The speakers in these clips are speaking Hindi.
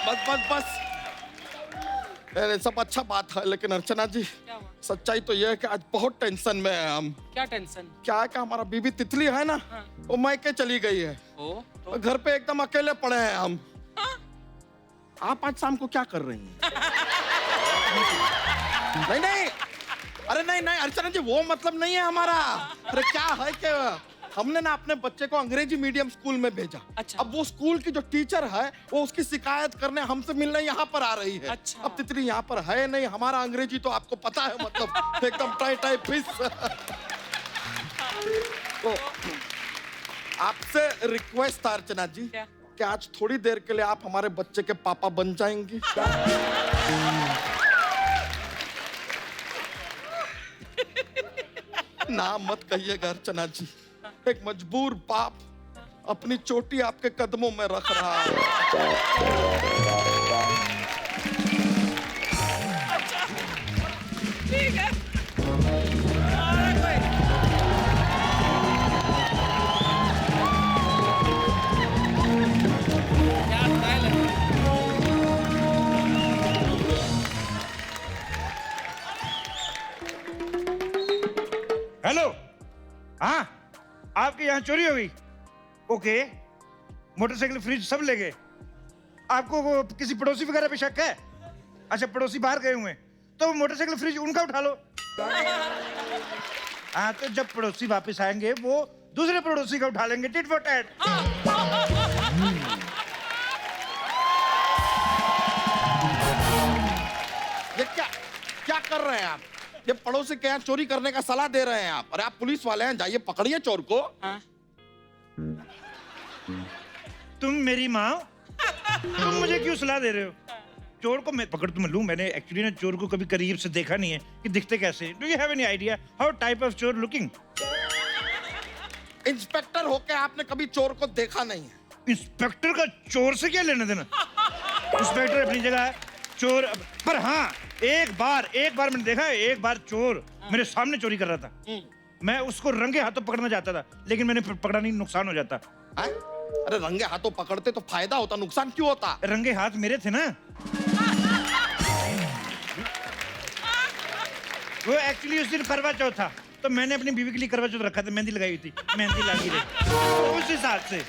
बस बस बस। अरे सब अच्छा बात है, लेकिन अर्चना जी सच्चाई तो यह है कि आज बहुत टेंशन में है हम। क्या टेंशन? क्या है कि हमारा बीबी तितली है ना, वो मायके चली गई है। तो घर पे एकदम अकेले पड़े हैं हम। आप आज शाम को क्या कर रही हैं? नहीं नहीं, अरे नहीं नहीं अर्चना जी, वो मतलब नहीं है हमारा। अरे क्या है कि हमने ना अपने बच्चे को अंग्रेजी मीडियम स्कूल में भेजा। अच्छा। अब वो स्कूल की जो टीचर है वो उसकी शिकायत करने हमसे मिलने यहाँ पर आ रही है। अच्छा। अब तितली यहाँ पर है नहीं, हमारा अंग्रेजी तो आपको पता है, मतलब एकदम टाई टाई फिश। तो आपसे रिक्वेस्ट था अर्चना जी कि आज थोड़ी देर के लिए आप हमारे बच्चे के पापा बन जाएंगी। ना मत कहिएगा अर्चना जी, एक मजबूर बाप अपनी चोटी आपके कदमों में रख रहा है। ठीक है। हेलो, हाँ आपके यहाँ चोरी हो गई? ओके, मोटरसाइकिल फ्रिज सब ले गए। आपको वो किसी पड़ोसी वगैरह पे शक है? अच्छा, पड़ोसी बाहर गए हुए हैं तो मोटरसाइकिल फ्रिज उनका उठा लो। हाँ, तो जब पड़ोसी वापस आएंगे वो दूसरे पड़ोसी का उठा लेंगे, टिट फॉर टैट। ये क्या क्या कर रहे हैं आप? ये पड़ोसी के यहाँ चोरी करने का सलाह दे रहे हैं आप? अरे आप पुलिस वाले हैं, जाइए पकड़िए चोर को। तुम मेरी माँ हो? तुम मुझे क्यों सलाह दे रहे हो? चोर को मैं पकड़ तो मैं लूं, मैंने एक्चुअली ना चोर को कभी करीब से देखा नहीं है कि दिखते कैसे। Do you have any idea how type of चोर लुकिंग? इंस्पेक्टर होके आपने कभी चोर को देखा नहीं है? इंस्पेक्टर का चोर से क्या लेना देना? इंस्पेक्टर अपनी जगह है, चोर पर हाँ, एक बार मैंने देखा है, एक बार चोर मेरे सामने चोरी कर रहा था। मैं उसको रंगे हाथों पकड़ना चाहता था, लेकिन मैंने पकड़ा नहीं, नुकसान हो जाता। है? अरे रंगे हाथों पकड़ते तो फायदा होता, नुकसान क्यों होता? रंगे हाथ मेरे थे ना। वो एक्चुअली उस दिन करवा चौथ था, तो मैंने अपनी बीवी के लिए करवा चौथ रखा था, मेहंदी लगाई हुई थी, मेहंदी लगी रही उस हिसाब से।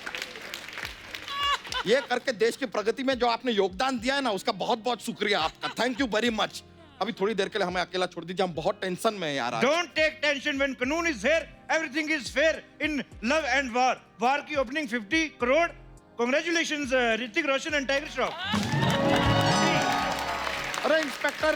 ये करके देश की प्रगति में जो आपने योगदान दिया है ना, उसका बहुत बहुत शुक्रिया आपका। Thank you very much. अभी थोड़ी देर के लिए हमें अकेला छोड़ दीजिए, हम बहुत टेंशन में हैं यार। Don't take tension when कानून is fair, everything is fair in love and war. War की opening 50 crore. Congratulations Hrithik Roshan and tiger Shroff. अरे इंस्पेक्टर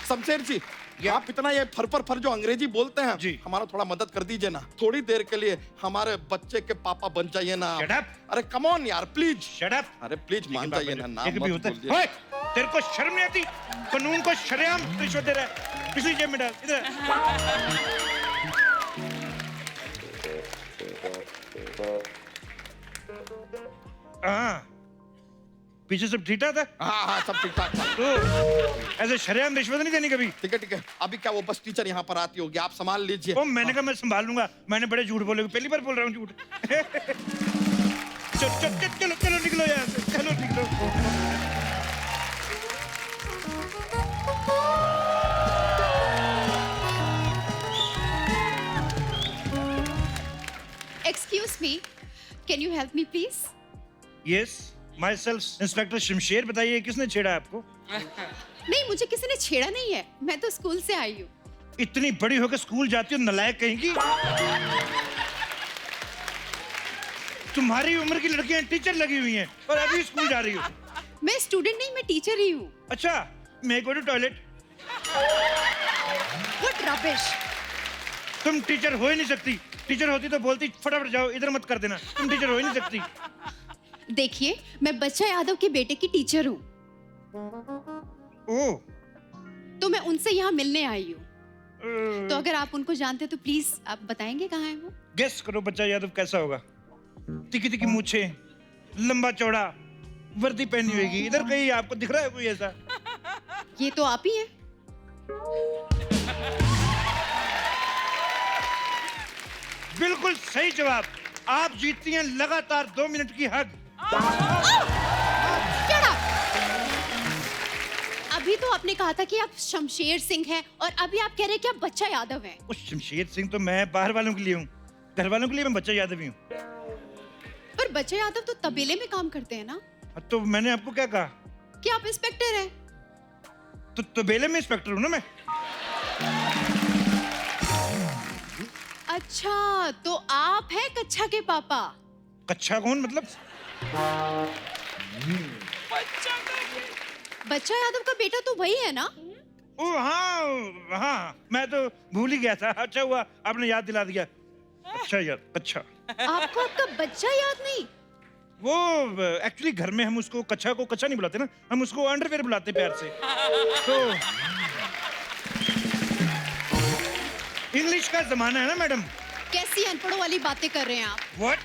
शमशेर जी, आप इतना ये फर जो अंग्रेजी बोलते हैं जी, हमारा थोड़ा मदद कर दीजिए ना। थोड़ी देर के लिए हमारे बच्चे के पापा बन जाइए ना। Shut up. अरे कम ऑन यार, प्लीज। Shut up. अरे प्लीज मान जाइए ना, नाम ये कभी मत होता है? बोलिए। ओए, तेरे को शर्म नहीं आती? कानून को शरेआम रिश्वत दे रहा है। इसी जेब में डाल, इधर। हाँ, पीछे सब ठीक ठाक था? हाँ हाँ सब ठीक ठाक था। तो ऐसे शरेआम रिश्वत नहीं देनी कभी। ठीक है। अभी क्या वो बस टीचर यहाँ पर आती होगी, आप संभाल लीजिए। ओ, मैंने कहा मैं संभाल लूंगा, मैंने बड़े झूठ बोले, पहली बार बोल रहा हूँ झूठ। चलो निकलो यहाँ से, चलो निकलो। Excuse me, can you help me please? Yes, myself, inspector Shamsher. बताइए किसने छेड़ा आपको? नहीं, मुझे किसी ने छेड़ा नहीं है, मैं तो स्कूल से आई हूँ। इतनी बड़ी होकर स्कूल जाती हो, नलायक कहेंगी। तुम्हारी उम्र की लड़कियां टीचर लगी हुई हैं और अभी स्कूल जा रही हो। मैं स्टूडेंट नहीं, मैं टीचर ही हूँ। अच्छा, मैं go to toilet. What rubbish! तुम टीचर हो ही नहीं सकती। टीचर होती तो बोलती फटाफट जाओ, इधर मत कर देना। तुम टीचर हो ही नहीं सकती। देखिए, मैं बच्चा यादव के बेटे की टीचर हूँ, ओह, तो मैं उनसे यहाँ मिलने आई हूँ। तो अगर आप उनको जानते हो तो प्लीज आप बताएंगे कहाँ है वो? गेस करो बच्चा यादव कैसा होगा? तिकी तिकी मूछे, लंबा चौड़ा, वर्दी पहनी होगी। इधर कहीं आपको दिख रहा है कोई ऐसा? ये तो आप ही हैं। बिल्कुल सही जवाब। आप जीतती हैं लगातार 2 मिनट की हक। Shut up! अभी तो आपने कहा था कि आप शमशेर सिंह हैं और अभी आप कह रहे हैं कि आप बच्चा यादव हैं। उस शमशेर सिंह तो मैं बाहर वालों के लिए हूँ, घर वालों के लिए मैं बच्चा यादव ही हूँ। पर बच्चा यादव तो तबेले में काम करते हैं ना? तो मैंने आपको क्या कहा कि आप इंस्पेक्टर हैं? तो तबेले में इंस्पेक्टर हूँ ना मैं। अच्छा, तो आप हैं कच्छा के पापा? कच्छा कौन मतलब? बच्चा यादव का बेटा तो वही है ना? ओ हाँ हाँ, मैं तो भूल ही गया था। अच्छा हुआ आपने याद दिला दिया। अच्छा यार, अच्छा। आपको आपका बच्चा याद नहीं? वो एक्चुअली घर में हम उसको कच्छा को कच्छा नहीं बुलाते ना, हम उसको अंडरवेयर बुलाते प्यार से। तो इंग्लिश का जमाना है ना मैडम। कैसी अनपढ़ों वाली बातें कर रहे हैं आप? व्हाट?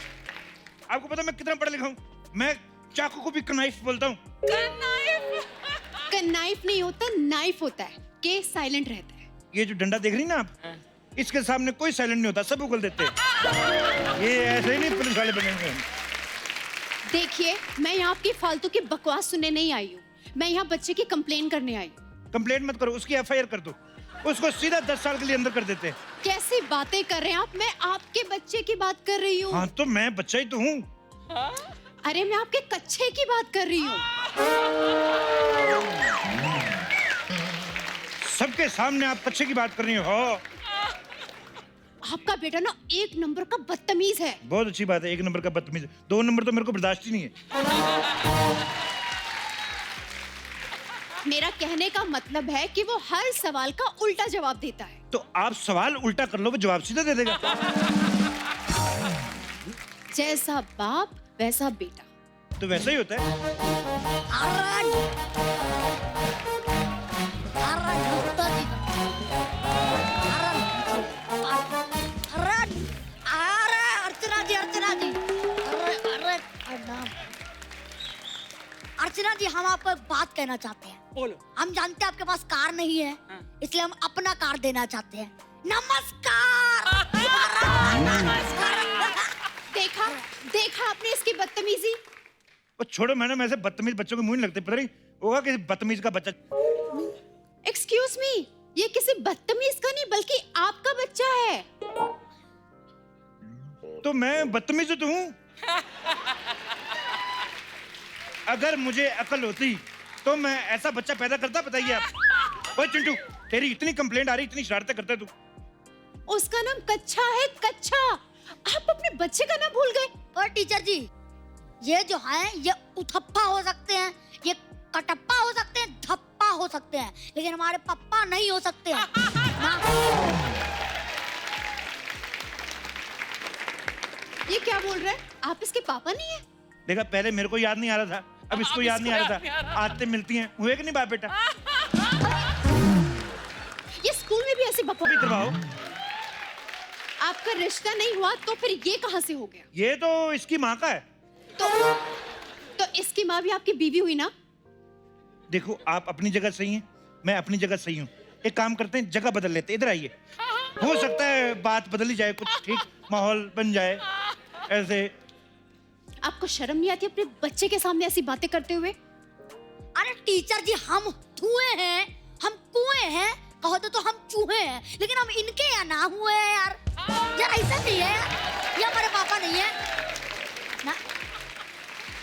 आपको पता मैं कितना पढ़ा लिखा हूँ? मैं चाकू को भी कनाइफ बोलता हूँ। कनाइफ नहीं होता, नाइफ होता है। के साइलेंट रहता है। ये जो डंडा देख रही ना आप, इसके सामने कोई साइलेंट नहीं होता, सब उगल देते हैं। ये ऐसे ही नहीं पुलिस वाले बने हुए हैं। देखिए, मैं यहाँ आपकी फालतू की बकवास सुनने नहीं आई हूँ। मैं यहाँ बच्चे की कंप्लेन करने आई हूँ। कंप्लेंट मत करो, उसकी FIR कर दो। उसको सीधा 10 साल के लिए अंदर कर देते हैं। कैसी बातें कर रहे हैं आप? मैं आपके बच्चे की बात कर रही हूँ। हाँ तो मैं बच्चा ही तो हूँ। अरे मैं आपके कच्छे की बात कर रही हूँ। सबके सामने आप कच्छे की बात कर रही हो। आपका बेटा ना एक नंबर का बदतमीज है। बहुत अच्छी बात है, एक नंबर का बदतमीज। 2 नंबर तो मेरे को बर्दाश्त ही नहीं है। मेरा कहने का मतलब है कि वो हर सवाल का उल्टा जवाब देता है। तो आप सवाल उल्टा कर लो, वो जवाब सीधा दे देगा। जैसा बाप वैसा बेटा। तो वैसा ही होता है। अर्चना जी, हम आपको एक बात कहना चाहते हैं। बोलो। हम जानते हैं आपके पास कार नहीं है, हाँ। इसलिए हम अपना कार देना चाहते हैं। नमस्कार। देखा देखा आपने इसकी बदतमीजी। वो छोड़ो मैडम, ऐसे बदतमीज बच्चों के मुंह नहीं लगते। पता नहीं होगा किसी बदतमीज का बच्चा। एक्सक्यूज मी, ये किसी बदतमीज का नहीं बल्कि आपका बच्चा है। तो मैं बदतमीज तो हूँ। अगर मुझे अकल होती तो मैं ऐसा बच्चा पैदा करता, बताइए आप। ओए चिंटू, तेरी इतनी कंप्लेंट आ रही, इतनी शरारतें करता है तू। उसका नाम कच्छा है, कच्छा। आप अपने बच्चे का नाम भूल गए। और टीचर जी, ये जो है ये उथप्पा हो सकते हैं, ये कटप्पा हो सकते हैं, धप्पा हो सकते हैं, लेकिन हमारे पप्पा नहीं हो सकते हैं ना। ये क्या बोल रहे हैं? आप इसके पापा नहीं है? देखा, पहले मेरे को याद नहीं आ रहा था, अब इसको याद नहीं आ रहा था। आदतें मिलती हैं, हुए कि नहीं बाप बेटा? ये स्कूल में भी ऐसे बकवास भी करवाओ। आपका रिश्ता नहीं हुआ तो फिर ये कहाँ से हो गया? ये तो इसकी माँ का है। तो इसकी माँ भी आपकी बीवी हुई ना? देखो, आप अपनी जगह सही हैं, मैं अपनी जगह सही हूँ। एक काम करते हैं, जगह बदल लेते हैं। इधर आइए, हो सकता है बात बदल ही जाए, कुछ ठीक माहौल बन जाए। ऐसे आपको शर्म नहीं आती अपने बच्चे के सामने ऐसी बातें करते हुए? अरे टीचर जी, हम धुएं हैं, हम कुएं हैं, कहो तो हम चूहे हैं, लेकिन हम इनके यहाँ ना हुए हैं यार। यार ऐसा नहीं है यार, ये हमारे पापा नहीं है ना।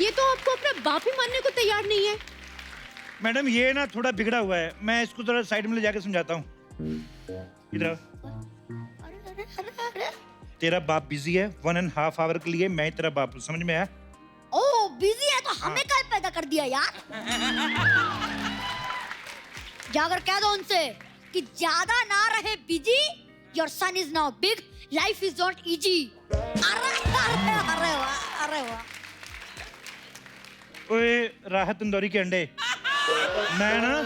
ये तो आपको अपना बाप ही मानने को तैयार नहीं है। मैडम, ये ना थोड़ा बिगड़ा हुआ है, मैं इसको जरा साइड में ले जाके समझाता हूँ। इधर आओ। अरे अरे अरे, तेरा बाप बिजी है 1.5 आवर के लिए, मैं तेरा बाप हूँ, समझ में आया? ओ बिजी है तो हमें क्या पैदा कर दिया यार। जाकर कह दो उनसे कि ज्यादा ना रहे busy, your son is now big, life is not easy. अरे अरे अरे वाह, अरे वाह। ओए राहत तंदूरी के अंडे, मैं ना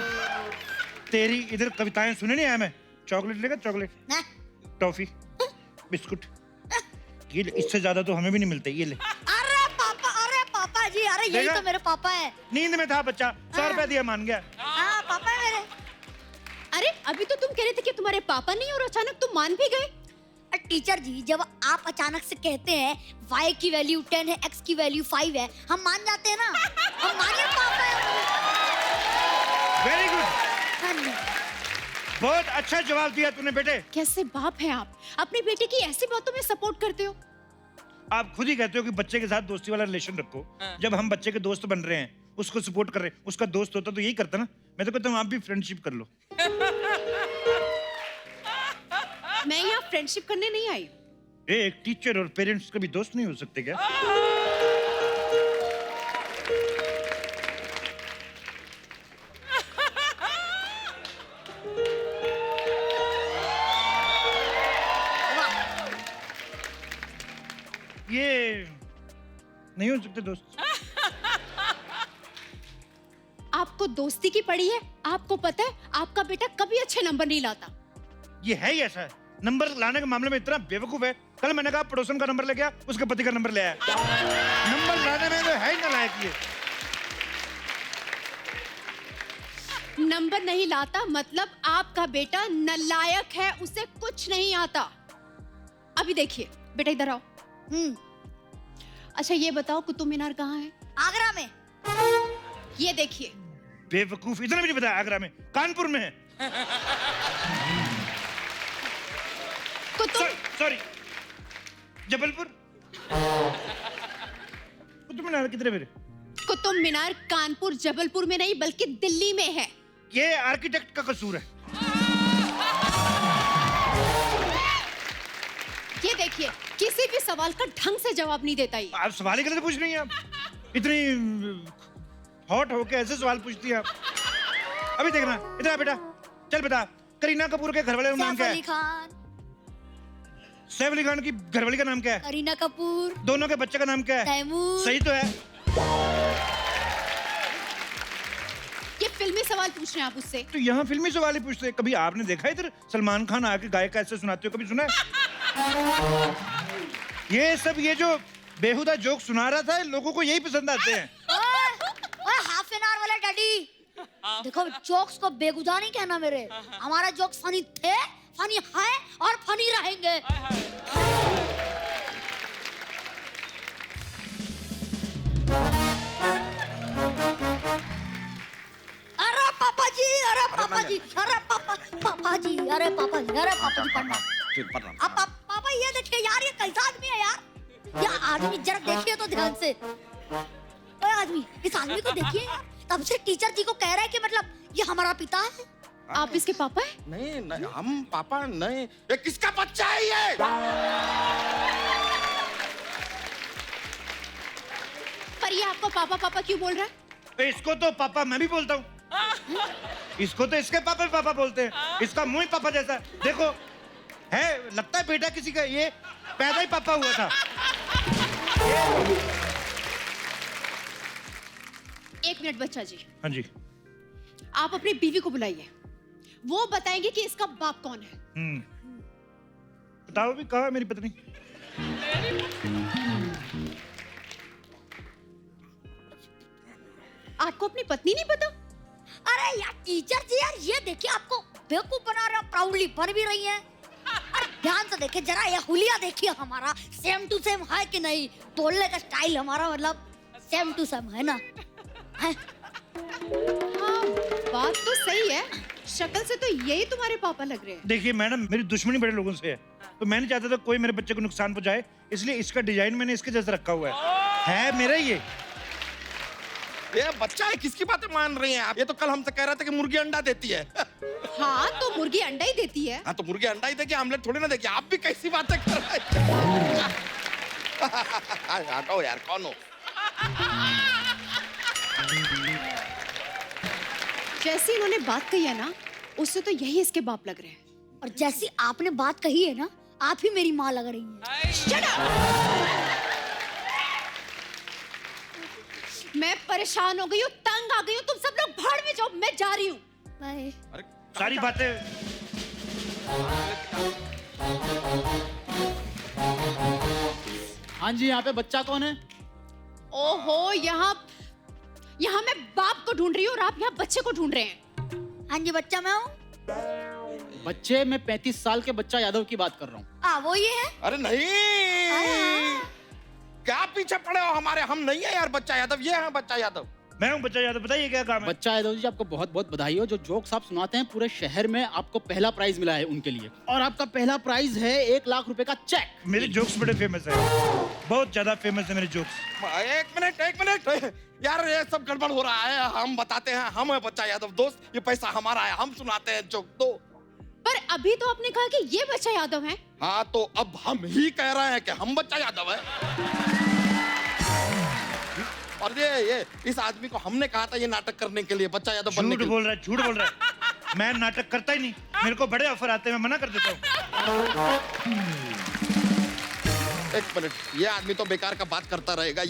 तेरी इधर कविताएं सुने नहीं आया मैं। चॉकलेट लेगा? चॉकलेट, ना टॉफी, बिस्कुट, ये ले, इससे ज्यादा तो हमें भी नहीं मिलते। ये ले। अरे पापा जी, अरे यही देखा? तो मेरे पापा है। नींद में था बच्चा, 100 रुपया दिया, मान गया। हाँ पापा है मेरे। अरे अभी तो तुम कह रहे थे कि तुम्हारे पापा नहीं और अचानक तुम मान भी गए। टीचर जी, जब आप अचानक से कहते हैं y की वैल्यू 10 है, x की वैल्यू 5 है, हम मान जाते हैं ना। हम मानिए पापा है। Very good. हाँ जी। बहुत अच्छा जवाब दिया तूने बेटे। कैसे बाप हैं आप, अपनी बेटी की ऐसी बातों में सपोर्ट करते हो। आप खुद ही कहते हो कि बच्चे के साथ दोस्ती वाला रिलेशन रखो। जब हम बच्चे के दोस्त बन रहे हैं, उसको सपोर्ट कर रहे हैं, उसका दोस्त होता तो यही करता ना। मैं तो कहता हूँ आप भी फ्रेंडशिप कर लो। मैं यहाँ फ्रेंडशिप करने नहीं आई हूँ। एक टीचर और पेरेंट्स कभी दोस्त नहीं हो सकते क्या? ये नहीं हो सकते दोस्त। आपको दोस्ती की पड़ी है। आपको पता है आपका बेटा कभी अच्छे नंबर नहीं लाता। ये है ही ऐसा। नंबर लाने के मामले में इतना बेवकूफ है। कल मैंने कहा पड़ोसन का नंबर ले गया, उसके पति का नंबर ले आया। नंबर लाने में तो है ही नालायक ये। नंबर नहीं लाता मतलब आपका बेटा नालायक है, उसे कुछ नहीं आता। अभी देखिए बेटा, इधर आओ। अच्छा ये बताओ कुतुब मीनार कहाँ है? आगरा में। ये देखिए। बेवकूफ, इतना भी नहीं पता। आगरा में, कानपुर में है। कुतुब सॉरी, जबलपुर। कुतुब मीनार किधर है मेरे? कुतुब मीनार कानपुर जबलपुर में नहीं बल्कि दिल्ली में है। ये आर्किटेक्ट का कसूर है। ये देखिए, किसी भी सवाल का ढंग से जवाब नहीं देता ये। आप सवाल ही गलत पूछ रही हैं। आप इतनी हॉट होके ऐसे सवाल पूछती हैं आप। अभी देखना, इधर बेटा, चल बता, करीना कपूर के घरवाले का नाम क्या है? सैफ अली खान। सैफ अली खान की घरवाली का नाम क्या है? करीना कपूर। दोनों के बच्चे का नाम क्या है? तैमूर। सही तो है। ये फिल्मी सवाल पूछ रहे हैं आप उससे। तो यहाँ फिल्मी सवाल ही पूछते हैं। कभी आपने देखा इधर सलमान खान आके गायक कैसे सुनाते हो? कभी सुना है? ये सब ये जो बेहुदा जोक सुना रहा था, लोगों को यही पसंद आते हैं। ओए हाफ एन आवर वाले डैडी, देखो जोक्स को बेगुदा नहीं कहना मेरे। हमारा जोक्स फनी थे, फनी है और फनी रहेंगे। अरे पापा जी, अरे पापा जी, अरे पापा, पापा जी, अरे पापा जी, अरे पापा जी प्रणाम। अब पापा ये देखिए यार, ये कैसा आदमी है यार? ये आदमी जरा देखिए तो ध्यान से। ओए आदमी, इस आदमी को देखिए यार, तब से टीचर जी को कह रहा है कि मतलब ये हमारा पिता है। आप इसके पापा हैं? नहीं नहीं, हम पापा नहीं। ये किसका बच्चा है ये? पर ये आपको पापा पापा क्यों बोल रहा है? इसको तो पापा मैं भी बोलता हूँ। इसको तो इसके पापा भी पापा बोलते हैं। इसका मुंह ही पापा जैसा देखो है, लगता है बेटा किसी का। ये पैदा ही पापा हुआ था। एक मिनट बच्चा जी, हाँ जी। आप अपनी बीवी को बुलाइए, वो बताएंगे कि इसका बाप कौन है। बताओ भी, कहाँ है मेरी पत्नी? आपको अपनी पत्नी नहीं पता? अरे यार टीचर जी यार, ये देखिए आपको बेवकूफ बना रहा, प्राउडली बन भी रही है। अरे ध्यान से देखिए जरा, ये हुलिया देखिए हमारा सेम टू सेम है कि नहीं? बोलने का स्टाइल हमारा मतलब सेम टू सेम है ना? है? हाँ, बात तो सही है। शक्ल से तो यही तुम्हारे पापा लग रहे हैं। देखिए मैडम, मेरी दुश्मनी बड़े लोगों से है, तो मैं नहीं चाहता था कोई मेरे बच्चे को नुकसान पहुंचाए, इसलिए इसका डिजाइन मैंने इसके जैसा रखा हुआ है मेरा ये बच्चा है, किसकी बातें मान रही हैं आप? ये तो कल हमसे कह रहा था कि मुर्गी अंडा देती है। हाँ तो मुर्गी अंडा ही देती है। हाँ तो मुर्गी अंडा ही देगी, आमलेट थोड़ी ना देगी। आप भी कैसी बातें कर रहे हैं? हटो यार, कौन हो? जैसी इन्होंने बात कही है ना, उससे तो यही इसके बाप लग रहे हैं। और जैसी आपने बात कही है ना, आप ही मेरी माँ लग रही है। Shut up! मैं परेशान हो गई हूँ, तंग आ गई हूँ। तुम सब लोग भाड़ में जाओ, मैं जा रही हूँ। बाय। अरे सारी बातें। हाँ जी, यहाँ पे बच्चा कौन है? ओहो, यहाँ मैं बाप को ढूंढ रही हूँ और आप यहाँ बच्चे को ढूंढ रहे हैं। हाँ जी बच्चा मैं हूँ। बच्चे, मैं 35 साल के बच्चा यादव की बात कर रहा हूँ। वो ये है। अरे नहीं, क्या पीछे पड़े हो हमारे? हम नहीं है यार बच्चा यादव, ये है बच्चा यादव। मैं हूँ बच्चा यादव, बताइए क्या काम है? बच्चा यादव जी, आपको बहुत बहुत बधाई हो। जो जोक्स आप सुनाते हैं पूरे शहर में आपको पहला प्राइज मिला है उनके लिए, और आपका पहला प्राइज है 1 लाख रुपए का चेक। मेरे जोक्स बड़े फेमस है, बहुत ज्यादा फेमस है मेरे जोक्स। एक मिनट यार, ये सब गड़बड़ हो रहा है। हम बताते हैं, हम है बच्चा यादव दोस्त, ये पैसा हमारा है, हम सुनाते हैं जोक दो। पर अभी तो आपने कहा कि ये बच्चा यादव है। हाँ, तो अब हम ही कह रहे हैं कि हम बच्चा यादव है। और ये इस आदमी को हमने कहा था ये नाटक करने के लिए, बच्चा यादव बनने के लिए। झूठ बोल रहा है। मैं नाटक करता ही नहीं, मेरे को बड़े ऑफर आते हैं, मैं मना कर देता हूँ। एक मिनट, ये आदमी तो बेकार का बात करता रहेगा।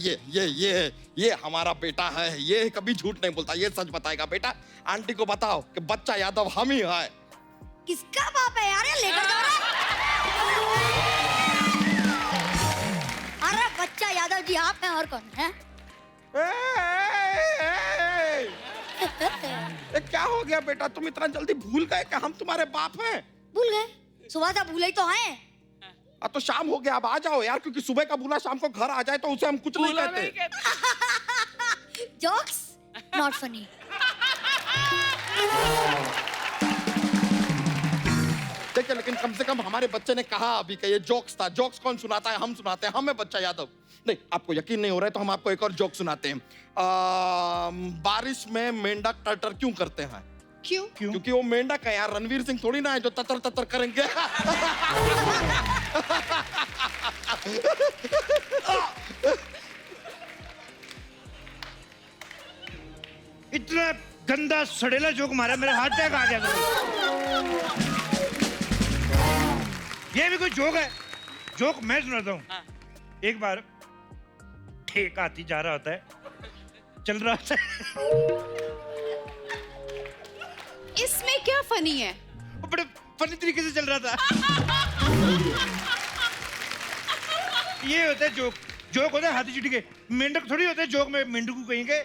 ये हमारा बेटा है, ये कभी झूठ नहीं बोलता, ये सच बताएगा। बेटा, आंटी को बताओ कि बच्चा यादव हम ही है। किसका बाप है यार, ये लेकर जा रहा है? अरे बच्चा यादव जी आप हैं, और कौन है? क्या हो गया बेटा, तुम इतना जल्दी भूल गए कि हम तुम्हारे बाप हैं? भूल गए? सुबह से भूले ही तो हैं। अब तो शाम हो गया, अब आ जाओ यार, क्योंकि सुबह का भूला शाम को घर आ जाए तो उसे हम कुछ नहीं कहते। Jokes not funny. देखिए, लेकिन कम से कम हमारे बच्चे ने कहा अभी कि ये जोक्स था। जोक्स कौन सुनाता है? हम सुनाते हैं, हम है बच्चा यादव। नहीं, आपको यकीन नहीं हो रहा है तो हम आपको एक और जोक सुनाते हैं। बारिश में मेंढक टटर क्यों करते हैं? क्यों? क्योंकि वो मेंढक है यार, रणवीर सिंह थोड़ी ना है जो ततर ततर करेंगे। इतना गंदा सड़ेला जोक मारा, मेरा हार्ट अटैक आ गया। ये भी कोई जोक है? जोक मैं सुनाता हूँ। एक बार एक हाथी जा रहा होता है, चल रहा होता है। इसमें क्या फनी है? वो बड़े फनी तरीके से चल रहा था। ये होता है जोक। जोक होता है हाथी चीटी के, मेंढक थोड़ी होते हैं जोक में मेंढकू कहेंगे।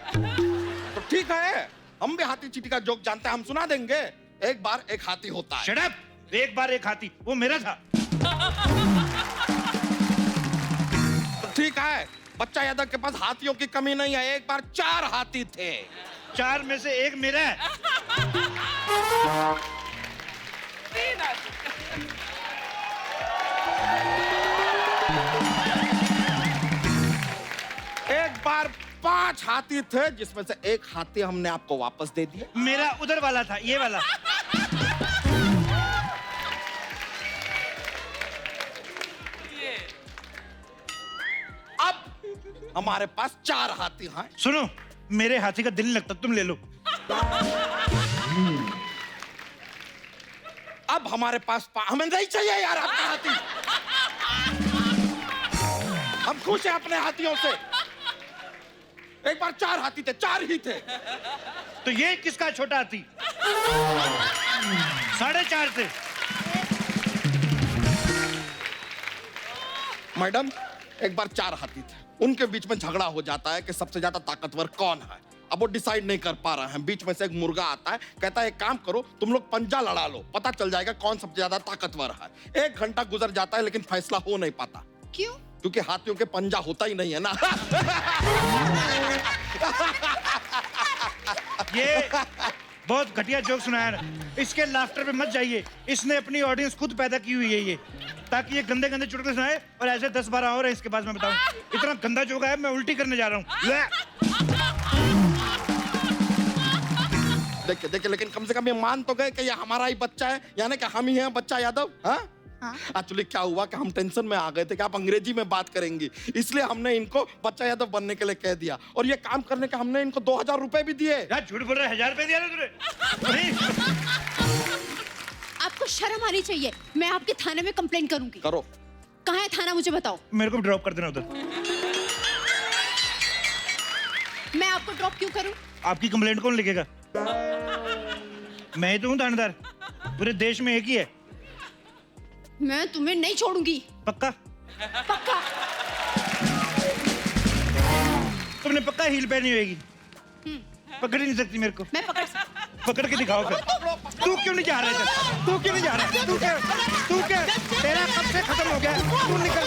तो ठीक है, हम भी हाथी चीटी का जोक जानते हैं, हम सुना देंगे। एक बार एक हाथी होता है। Shut up! एक बार एक हाथी, वो मेरा था। तो ठीक है, बच्चा यादव के पास हाथियों की कमी नहीं है। एक बार 4 हाथी थे। 4 में से एक मेरा है। एक बार 5 हाथी थे, जिसमें से एक हाथी हमने आपको वापस दे दिया। मेरा उधर वाला था, ये वाला। अब हमारे पास 4 हाथी हैं। सुनो, मेरे हाथी का दिल नहीं लगता, तुम ले लो। अब हमारे पास हमें नहीं चाहिए यार आपका हाथी। हम खुश हैं अपने हाथियों से। एक बार 4 हाथी थे, 4 ही थे। तो ये किसका छोटा हाथी? 4.5 थे। मैडम, एक बार 4 हाथी थे, उनके बीच में झगड़ा हो जाता है कि सबसे ज्यादा ताकतवर कौन है। अब वो डिसाइड नहीं कर पा रहे हैं। बीच में से एक मुर्गा आता है, कहता है एक काम करो, तुम लोग पंजा लड़ा लो, पता चल जाएगा कौन सबसे ज्यादा ताकतवर है। 1 घंटा गुजर जाता है लेकिन फैसला हो नहीं पाता। क्यों? क्योंकि हाथियों के पंजा होता ही नहीं है ना। ये बहुत घटिया जोक सुनाया ना, इसके लाफ्टर पे मत जाइए। इसने अपनी ऑडियंस खुद पैदा की हुई है ये, ताकि ये गंदे गंदे चुटकुले सुनाए, और ऐसे 10-12 और है इसके बाद मैं बताऊं। इतना गंदा जोक है, मैं उल्टी करने जा रहा हूँ। देखिए, लेकिन कम से कम ये मान तो गए कि ये हमारा ही बच्चा है, यानी कि हम ही हैं बच्चा यादव। हाँ, एक्चुअली क्या हुआ कि हम टेंशन में आ गए थे कि आप अंग्रेजी में बात करेंगी, इसलिए हमने इनको बच्चा यादव बनने के लिए कह दिया। और ये काम करने का हमने इनको 2000 रुपए भी दिए। यार झूठ बोल रहा है, 1000 रुपए दिया ना तूने? नहीं। आपको शर्म आनी चाहिए। मैं आपके थाने में कंप्लेन करूंगी। करो। कहाँ है थाना, मुझे बताओ। मेरे को ड्रॉप कर देना उधर। मैं आपको ड्रॉप क्यों करूं? आपकी कंप्लेंट कौन लिखेगा? मैं ही तो हूँ थानेदार, पूरे देश में एक ही है। मैं तुम्हें नहीं छोड़ूंगी। पक्का? पक्का। तुमने पक्का हील पहनी होगी? पकड़ ही नहीं सकती मेरे को। मैं पकड़ सकती। पकड़ के दिखाओ फिर। तू क्यों नहीं जा रहा है? तू क्यों नहीं जा रहा है? तू क्या? तेरा कब से खत्म हो गया? तू निकल।